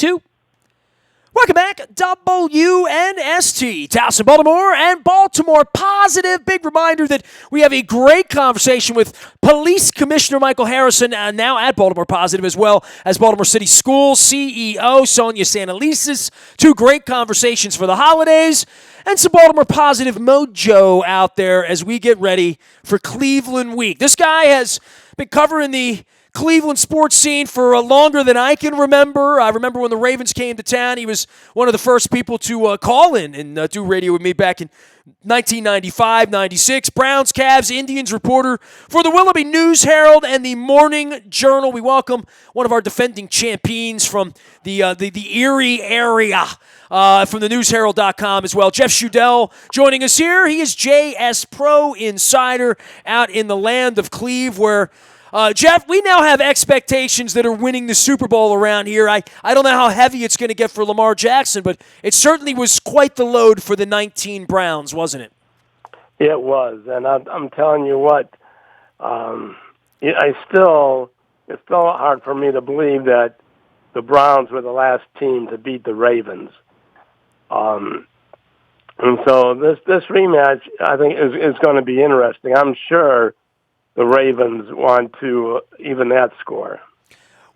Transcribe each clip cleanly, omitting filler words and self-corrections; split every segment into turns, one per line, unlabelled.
2. Welcome back, WNST, Towson, Baltimore, and Baltimore Positive. Big reminder that we have a great conversation with Police Commissioner Michael Harrison, now at Baltimore Positive, as well as Baltimore City Schools CEO Sonia Santelises. 2 great conversations for the holidays, and some Baltimore Positive mojo out there as we get ready for Cleveland Week. This guy has been covering the Cleveland sports scene for longer than I can remember. I remember when the Ravens came to town. He was one of the first people to call in and do radio with me back in 1995, 96. Browns, Cavs, Indians reporter for the Willoughby News Herald and the Morning Journal. We welcome one of our defending champions from the Erie area, from the newsherald.com as well. Jeff Schudel joining us here. He is JS Pro Insider out in the land of Cleve, where Jeff, we now have expectations that are winning the Super Bowl around here. I don't know how heavy it's going to get for Lamar Jackson, but it certainly was quite the load for the 19 Browns, wasn't it?
It was, and I'm telling you what, it's still hard for me to believe that the Browns were the last team to beat the Ravens. And so this rematch, I think, is going to be interesting. I'm sure the Ravens want to even that score.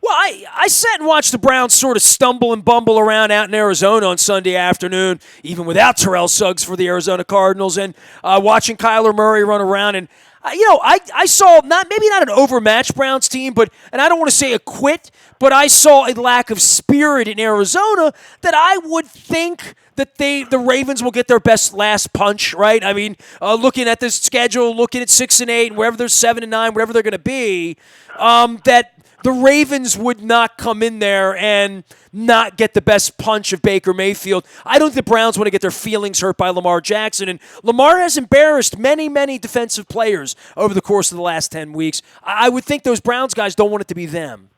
Well, I sat and watched the Browns sort of stumble and bumble around out in Arizona on Sunday afternoon, even without Terrell Suggs for the Arizona Cardinals, and watching Kyler Murray run around. And, I saw maybe not an overmatched Browns team, and I don't want to say a quit, but I saw a lack of spirit in Arizona that I would think that the Ravens will get their best last punch, right? I mean, looking at this schedule, looking at 6-8, and wherever they're 7-9, wherever they're going to be, that the Ravens would not come in there and not get the best punch of Baker Mayfield. I don't think the Browns want to get their feelings hurt by Lamar Jackson, and Lamar has embarrassed many, many defensive players over the course of the last 10 weeks. I would think those Browns guys don't want it to be them.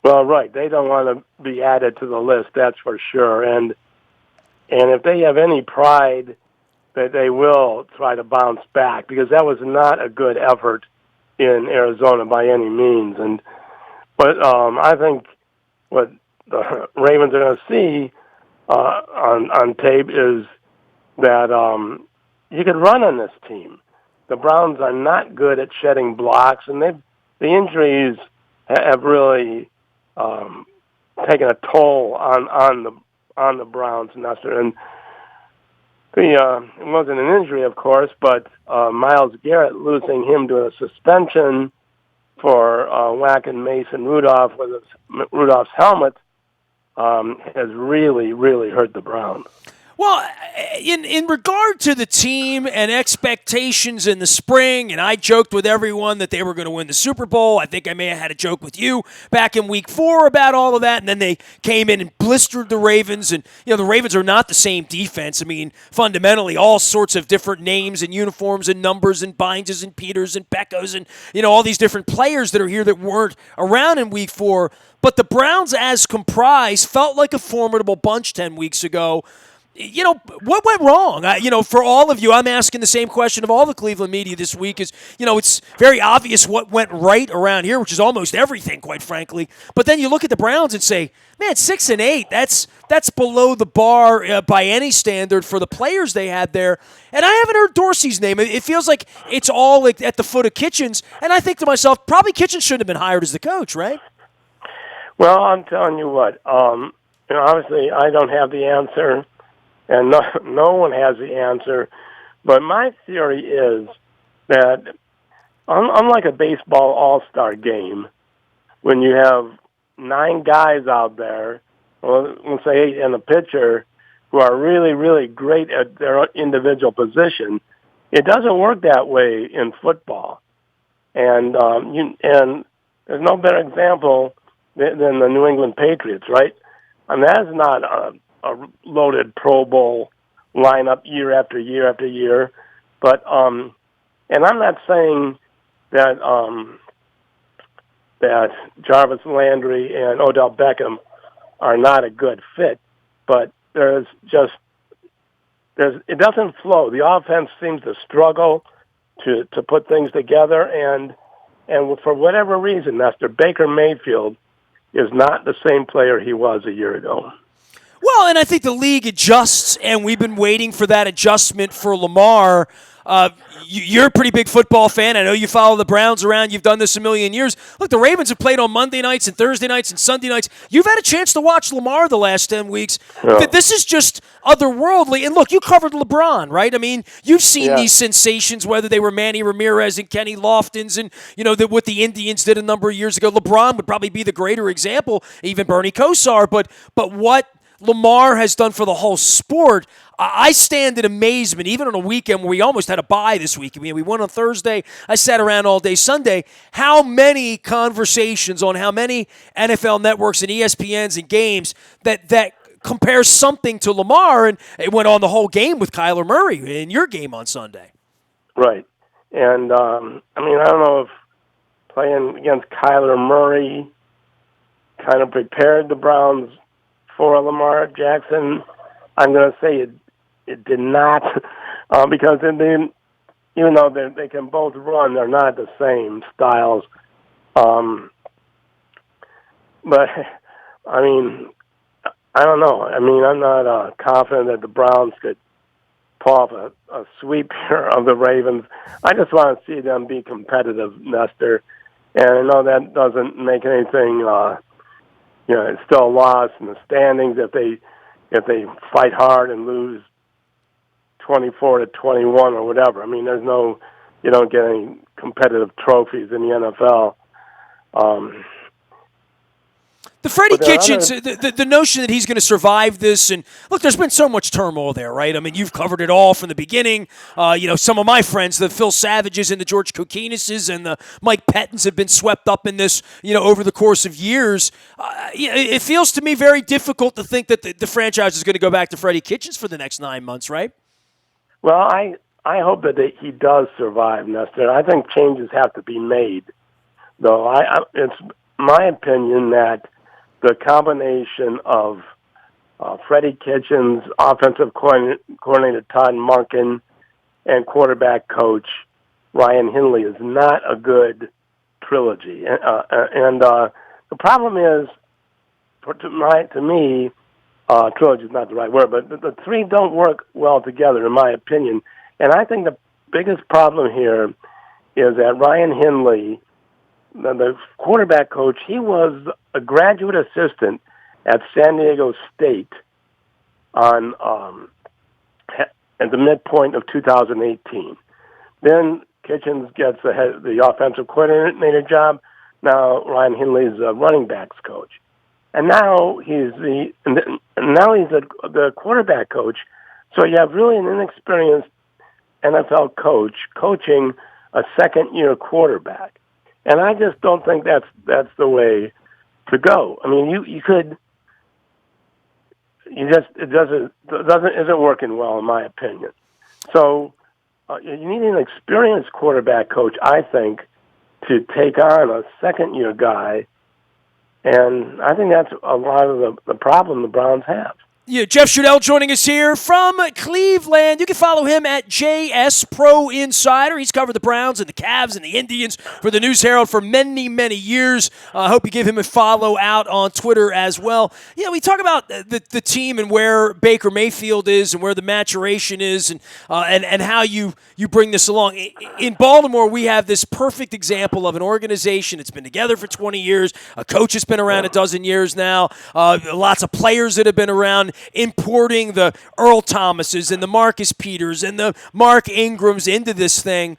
Well, right. They don't want to be added to the list, that's for sure. And if they have any pride, that they will try to bounce back, because that was not a good effort in Arizona by any means. But I think what the Ravens are going to see on tape is that you could run on this team. The Browns are not good at shedding blocks, and the injuries have really taken a toll on the Browns, Nestor. And it wasn't an injury, of course, but Myles Garrett, losing him to a suspension for whacking Mason Rudolph with Rudolph's helmet has really, really hurt the Browns.
Well, in regard to the team and expectations in the spring, and I joked with everyone that they were going to win the Super Bowl. I think I may have had a joke with you back in Week 4 about all of that, and then they came in and blistered the Ravens. And, the Ravens are not the same defense. I mean, fundamentally, all sorts of different names and uniforms and numbers and Bynes and Peters and Beckos and, all these different players that are here that weren't around in Week 4. But the Browns, as comprised, felt like a formidable bunch 10 weeks ago. What went wrong? For all of you, I'm asking the same question of all the Cleveland media this week is, it's very obvious what went right around here, which is almost everything, quite frankly. But then you look at the Browns and say, man, 6-8, that's below the bar by any standard for the players they had there. And I haven't heard Dorsey's name. It feels like it's all at the foot of Kitchens. And I think to myself, probably Kitchens shouldn't have been hired as the coach, right?
Well, I'm telling you what, obviously I don't have the answer. And no one has the answer. But my theory is that, unlike a baseball all-star game, when you have 9 guys out there, let's say 8 and a pitcher, who are really, really great at their individual position, it doesn't work that way in football. And and there's no better example than the New England Patriots, right? I mean, that's not a loaded Pro Bowl lineup year after year after year. But, and I'm not saying that that Jarvis Landry and Odell Beckham are not a good fit, but it doesn't flow. The offense seems to struggle to put things together, and for whatever reason, Nestor, Baker Mayfield is not the same player he was a year ago.
Well, and I think the league adjusts, and we've been waiting for that adjustment for Lamar. You're a pretty big football fan. I know you follow the Browns around. You've done this a million years. Look, the Ravens have played on Monday nights and Thursday nights and Sunday nights. You've had a chance to watch Lamar the last 10 weeks.
Yeah.
This is just otherworldly. And look, you covered LeBron, right? I mean, you've seen these sensations, whether they were Manny Ramirez and Kenny Loftons and, what the Indians did a number of years ago. LeBron would probably be the greater example, even Bernie Kosar. But what Lamar has done for the whole sport, I stand in amazement, even on a weekend where we almost had a bye this week. I mean, we won on Thursday. I sat around all day Sunday. How many conversations on how many NFL networks and ESPNs and games that compare something to Lamar, and it went on the whole game with Kyler Murray in your game on Sunday.
Right. And, I don't know if playing against Kyler Murray kind of prepared the Browns for Lamar Jackson. I'm going to say it did not, because even though they can both run, they're not the same styles. But I don't know. I'm not confident that the Browns could pull off a sweep here of the Ravens. I just want to see them be competitive, Nestor. And I know that doesn't make anything. It's still a loss in the standings if they fight hard and lose 24-21 or whatever. You don't get any competitive trophies in the NFL.
The Freddie Kitchens, the notion that he's going to survive this, and look, there's been so much turmoil there, right? You've covered it all from the beginning. Some of my friends, the Phil Savages and the George Kokinis's and the Mike Pettins have been swept up in this, over the course of years. It feels to me very difficult to think that the franchise is going to go back to Freddie Kitchens for the next 9 months, right?
Well, I hope that he does survive, Nestor. I think changes have to be made, though. It's my opinion that the combination of Freddie Kitchens, offensive coordinator Todd Monken, and quarterback coach Ryan Hindley is not a good trilogy. And the problem is, to me, trilogy is not the right word, but the three don't work well together, in my opinion. And I think the biggest problem here is that Ryan Hindley, the quarterback coach, he was a graduate assistant at San Diego State at the midpoint of 2018. Then Kitchens gets the offensive coordinator job. Now Ryan Hindley's a running backs coach, and now he's the quarterback coach. So you have really an inexperienced NFL coach coaching a second-year quarterback. And I just don't think that's the way to go. It isn't working well, in my opinion. So you need an experienced quarterback coach, I think, to take on a second-year guy. And I think that's a lot of the problem the Browns have.
Yeah, Jeff Schudel joining us here from Cleveland. You can follow him at JS Pro Insider. He's covered the Browns and the Cavs and the Indians for the News Herald for many, many years. I hope you give him a follow out on Twitter as well. Yeah, we talk about the team and where Baker Mayfield is and where the maturation is and how you bring this along. In Baltimore, we have this perfect example of an organization that's been together for 20 years. A coach has been around a dozen years now. Lots of players that have been around, importing the Earl Thomases and the Marcus Peters and the Mark Ingrams into this thing.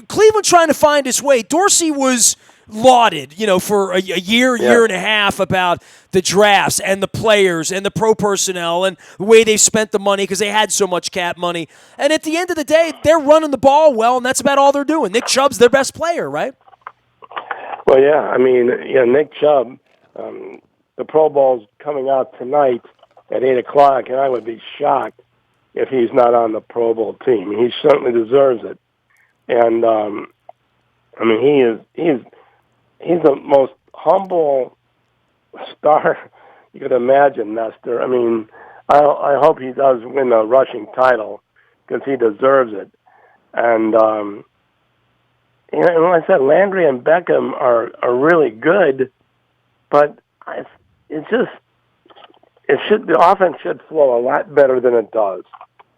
Cleveland trying to find its way. Dorsey was lauded, for a year and a half about the drafts and the players and the pro personnel and the way they spent the money because they had so much cap money. And at the end of the day, they're running the ball well, and that's about all they're doing. Nick Chubb's their best player, right?
Well, Nick Chubb, the Pro Bowl's coming out tonight at 8 o'clock, and I would be shocked if he's not on the Pro Bowl team. He certainly deserves it. And, he's the most humble star you could imagine, Nestor. I hope he does win a rushing title because he deserves it. And, like I said, Landry and Beckham are really good, but it's just the offense should flow a lot better than it does.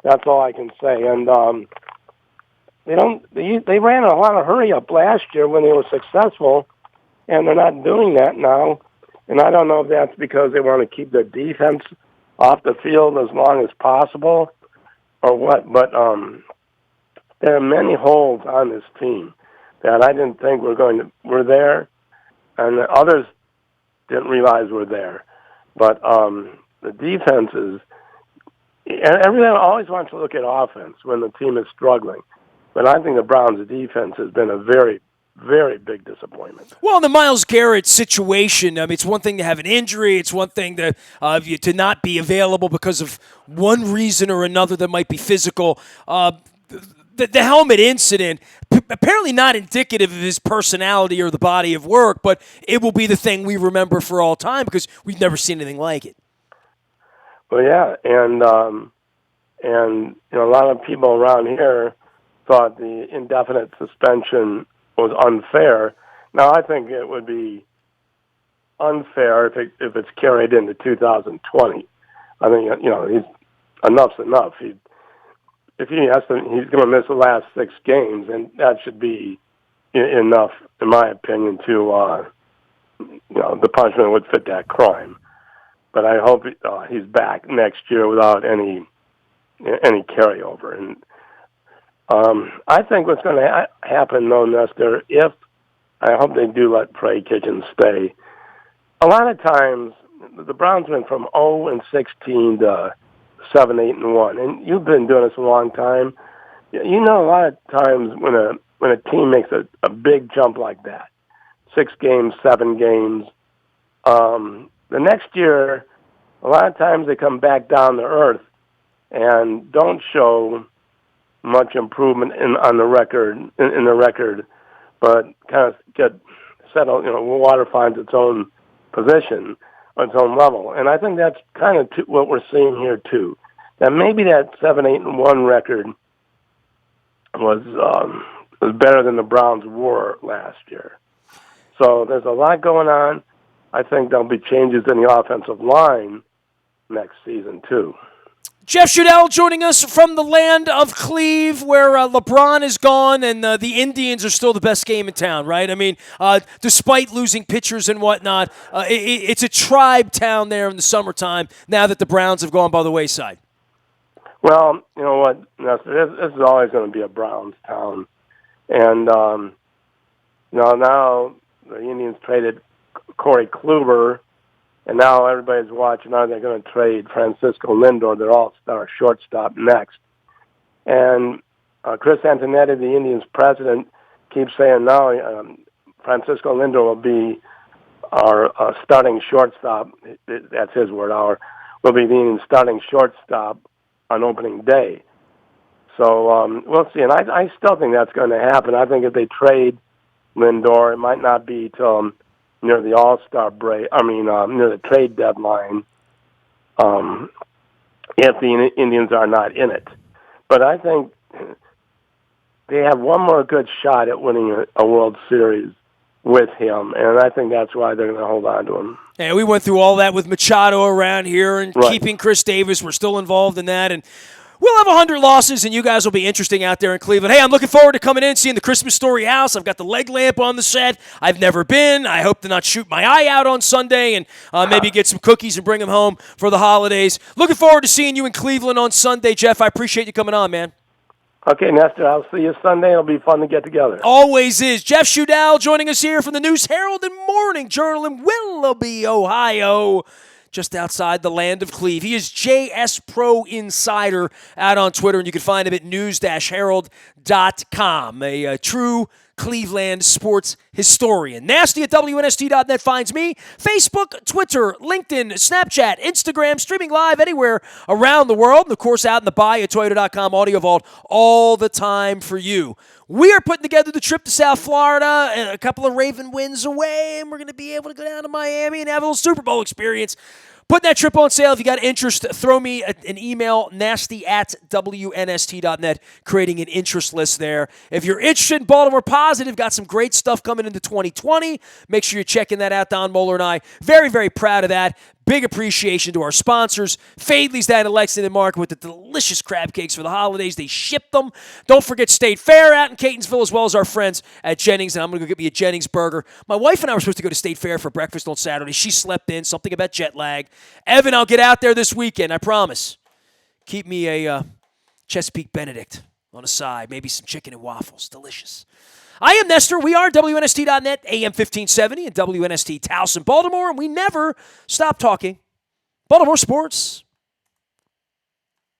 That's all I can say. And they ran a lot of hurry up last year when they were successful, and they're not doing that now. And I don't know if that's because they want to keep their defense off the field as long as possible or what. But there are many holes on this team that I didn't think were there, and the others didn't realize were there. But the defense is, and everyone always wants to look at offense when the team is struggling. But I think the Browns' defense has been a very, very big disappointment.
Well, in the Myles Garrett situation, I mean, it's one thing to have an injury. It's one thing to not be available because of one reason or another that might be physical. The helmet incident, apparently not indicative of his personality or the body of work, but it will be the thing we remember for all time because we've never seen anything like it.
Well, yeah, and a lot of people around here thought the indefinite suspension was unfair. Now, I think it would be unfair if it's carried into 2020. I think enough's enough. If he has to, he's going to miss the last 6 games, and that should be enough, in my opinion, to the punishment would fit that crime. But I hope he's back next year without any carryover. And I think what's going to happen, though, Nestor, I hope they do let Trey Kitchens stay. A lot of times, the Browns went from 0-16 to 7-8-1, and you've been doing this a long time. You know, a lot of times when a team makes a big jump like that, 6 games, 7 games, the next year, a lot of times they come back down to earth and don't show much improvement on the record, in the record, but kind of get settled. Water finds its own position, its own level, and I think that's kind of what we're seeing here too. That maybe that 7-8-1 record was better than the Browns were last year. So there's a lot going on. I think there'll be changes in the offensive line next season too.
Jeff Schudel joining us from the land of Cleve, where LeBron is gone and the Indians are still the best game in town, right? I mean, despite losing pitchers and whatnot, it's a tribe town there in the summertime now that the Browns have gone by the wayside.
Well, you know what, Nestor, this is always going to be a Browns town. And, now the Indians traded Corey Kluber, and now everybody's watching, are they going to trade Francisco Lindor, their all-star shortstop, next? And Chris Antonetti, the Indians president, keeps saying now Francisco Lindor will be our starting shortstop. That's his word, will be the Indians' starting shortstop on opening day. So we'll see. And I still think that's going to happen. I think if they trade Lindor, it might not be till near the All-Star break. Near the trade deadline, if the Indians are not in it. But I think they have one more good shot at winning a World Series with him, and I think that's why they're going to hold on to him.
Yeah, we went through all that with Machado around here and
right.
Keeping Chris Davis. We're still involved in that, and we'll have 100 losses, and you guys will be interesting out there in Cleveland. Hey, I'm looking forward to coming in and seeing the Christmas Story house. I've got the leg lamp on the set. I've never been. I hope to not shoot my eye out on Sunday and maybe get some cookies and bring them home for the holidays. Looking forward to seeing you in Cleveland on Sunday, Jeff. I appreciate you coming on, man.
Okay, Nestor, I'll see you Sunday. It'll be fun to get together.
Always is. Jeff Schudel joining us here from the News Herald and Morning Journal in Willoughby, Ohio, just outside the land of Cleve. He is JS Pro Insider out on Twitter, and you can find him at news-herald.com. A true Cleveland sports historian. Nasty at WNST.net finds me. Facebook, Twitter, LinkedIn, Snapchat, Instagram, streaming live anywhere around the world. And, of course, out in the buy at Toyota.com Audio Vault all the time for you. We are putting together the trip to South Florida, a couple of Raven wins away, and we're going to be able to go down to Miami and have a little Super Bowl experience. Putting that trip on sale. If you got interest, throw me an email, nasty@WNST.net, creating an interest list there. If you're interested in Baltimore Positive, got some great stuff coming into 2020. Make sure you're checking that out. Don Moeller and I, very, very proud of that. Big appreciation to our sponsors. Fadley's down in Lexington Market with the delicious crab cakes for the holidays. They ship them. Don't forget State Fair out in Catonsville, as well as our friends at Jennings. And I'm going to go get me a Jennings burger. My wife and I were supposed to go to State Fair for breakfast on Saturday. She slept in, something about jet lag. Evan, I'll get out there this weekend, I promise. Keep me a Chesapeake Benedict on the side. Maybe some chicken and waffles. Delicious. I am Nestor. We are WNST.net, AM 1570, and WNST Towson, Baltimore, and we never stop talking Baltimore sports.